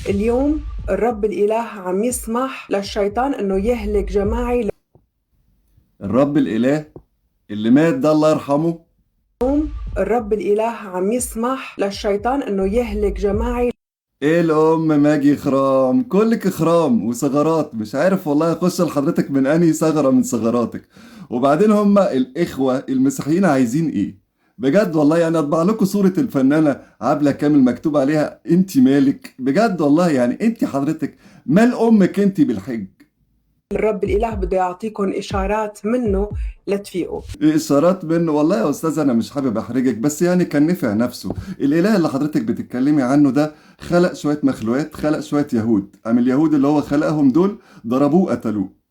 اليوم الرب الإله عم يسمح للشيطان إنه يهلك جماعي. الرب الإله اللي مات ده الله يرحمه. اليوم الرب الإله عم يسمح للشيطان إنه يهلك جماعي. ايه الام ماجي خرام، كلك خرام وثغرات، مش عارف والله اخش لحضرتك من انهي ثغرة من ثغراتك. وبعدين هما الاخوة المسيحيين عايزين ايه؟ بجد والله يعني اطبع لكم صورة الفنانة عبلة كامل مكتوب عليها انت مالك، بجد والله يعني انت حضرتك مال امك انت بالحج. الرب الإله بده يعطيكم إشارات منه لتفيقوا. اشارات منه والله يا استاذ، انا مش حابب احرجك بس يعني كان نفع نفسه. الاله اللي حضرتك بتتكلمي عنه ده خلق شويه مخلوقات، خلق شويه يهود، قام اليهود اللي هو خلقهم دول ضربوه قتلوه.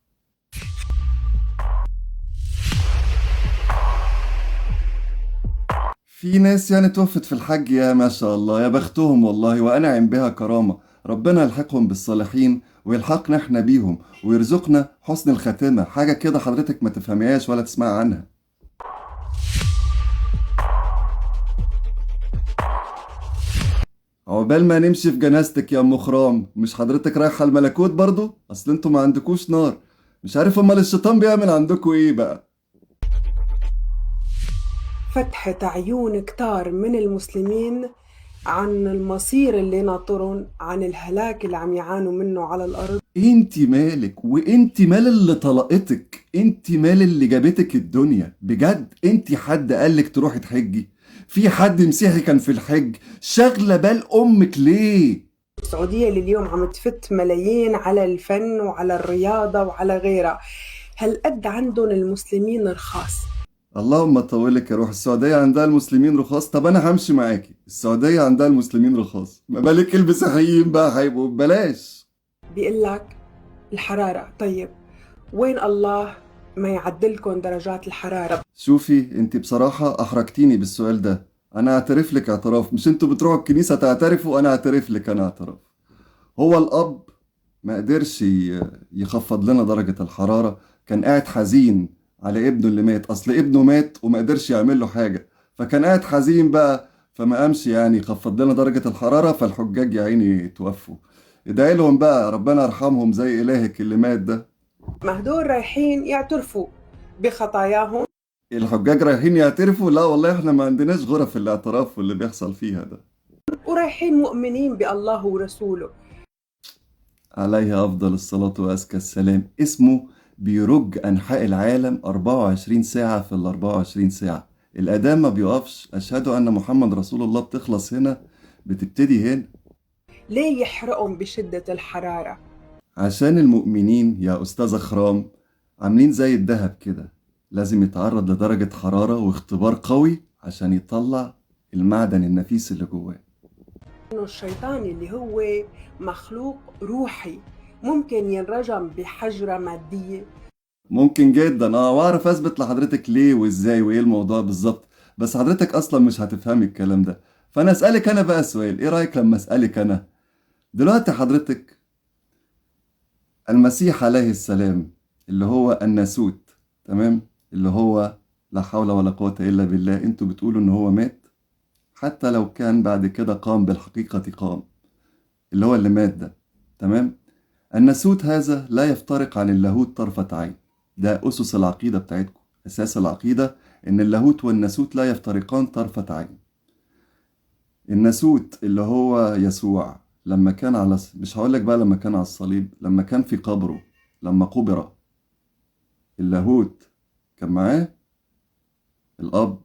في ناس يعني توفت في الحج، يا ما شاء الله يا بختهم والله وانعم بها كرامه. ربنا يلحقهم بالصالحين ويلحقنا احنا بيهم ويرزقنا حسن الخاتمه، حاجه كده حضرتك ما تفهميهاش ولا تسمع عنها. عقبال ما نمشي في جنازتك يا ام خرام، مش حضرتك رايحه الملكوت برضو؟ اصل انتوا ما عندكوش نار. مش عارف امال الشيطان بيعمل عندكوا ايه بقى. فتحة عيون كتار من المسلمين عن المصير اللي ناطرهم، عن الهلاك اللي عم يعانوا منه على الأرض. انت مالك وانت مال اللي طلقتك، انت مال اللي جابتك الدنيا؟ بجد انت حد قالك تروحي تحجي؟ في حد مسيحي كان في الحج؟ شغله بال امك ليه؟ السعودية اللي اليوم عم تفت ملايين على الفن وعلى الرياضة وعلى غيرها، هل قد عندهم المسلمين رخاص؟ اللهم طولك يا روح. السعوديه عندها المسلمين رخاص؟ طب انا همشي معاكي، السعوديه عندها المسلمين رخاص، ما بالك المسيحيين بقى هيبقوا ببلاش. بيقول لك الحرارة. طيب وين الله ما يعدلكم درجات الحرارة؟ شوفي انت بصراحة احرجتيني بالسؤال ده. انا اعترف لك اعتراف، مش انتوا بتروحوا الكنيسة تعترفوا؟ انا اعترف لك انا اعتراف. هو الاب ما قدرش يخفض لنا درجة الحرارة، كان قاعد حزين على ابنه اللي مات. اصل ابنه مات وما قدرش يعمل له حاجة، فكان قاعد حزين بقى، فما قامش يعني يخفض لنا درجة الحرارة، فالحجاج يا عيني توفوا. ادعي لهم بقى ربنا يرحمهم زي الهك اللي مات ده. ما هدول رايحين يعترفوا بخطاياهم الحجاج رايحين يعترفوا؟ لا والله احنا ما عندناش غرف الاعتراف واللي بيحصل فيها ده. ورايحين مؤمنين بالله ورسوله. عليه افضل الصلاة وازكى السلام. اسمه بيرج انحاء العالم 24 ساعة في ال 24 ساعة. الاذان ما بيقفش، اشهد ان محمد رسول الله بتخلص هنا، بتبتدي هنا. ليه يحرقهم بشدة الحرارة؟ عشان المؤمنين يا استاذة خرام عاملين زي الذهب كده، لازم يتعرض لدرجة حرارة واختبار قوي عشان يطلع المعدن النفيس اللي جواه. إنه الشيطان اللي هو مخلوق روحي ممكن ينرجم بحجرة مادية. ممكن جدا واعرف اثبت لحضرتك ليه وازاي وايه الموضوع بالظبط، بس حضرتك اصلا مش هتفهمي الكلام ده. فانا اسالك انا بقى سؤال، ايه رايك لما اسالك انا دلوقتي حضرتك؟ المسيح عليه السلام اللي هو الناسوت، تمام، اللي هو لا حول ولا قوة الا بالله، انتوا بتقولوا ان هو مات. حتى لو كان بعد كده قام بالحقيقة قام، اللي هو اللي مات ده، تمام. الناسوت هذا لا يفترق عن اللاهوت طرفة عين. ده أسس العقيدة بتاعتكم، أساس العقيدة إن اللاهوت والناسوت لا يفترقان طرفة عين. الناسوت اللي هو يسوع لما كان على، مش هقولك بقى لما كان على الصليب، لما كان في قبره، لما قبر، اللاهوت كان معاه. الأب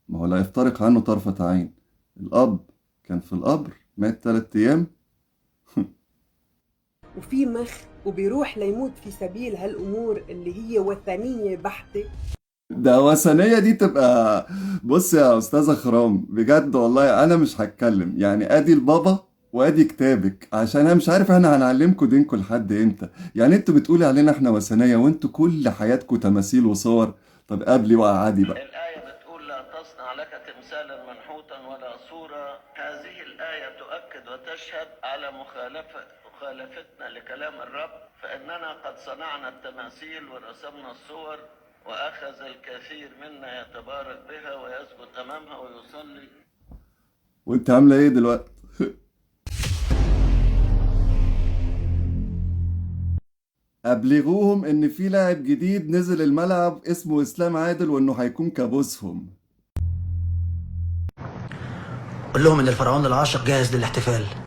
ما هو لا يفترق عنه طرفة عين. الأب كان في القبر مات 3 أيام. وفي مخ وبيروح ليموت في سبيل هالأمور اللي هي وثنية بحتة. ده وثنية دي تبقى. بص يا أستاذة خرام بجد والله أنا مش هتكلم، يعني أدي البابا وأدي كتابك، عشان أنا مش عارف احنا هنعلمكم دينكم لحد إمتى. يعني أنتوا بتقولي علينا احنا وثنية وأنتوا كل حياتكم تماثيل وصور. طب قبلي وقعدي بقى. الآية بتقول لا تصنع لك تمثالا منحوتا ولا صورة. هذه الآية تؤكد وتشهد على مخالفتنا لكلام الرب، فإننا قد صنعنا التماثيل ورسمنا الصور، وأخذ الكثير منا يتبارك بها ويسجد أمامها ويصلي. وأنت عاملة إيه دلوقتي؟ أبلغوهم إن في لاعب جديد نزل الملعب اسمه إسلام عادل وإنه هيكون كابوسهم. قول لهم ان الفرعون العاشق جاهز للاحتفال.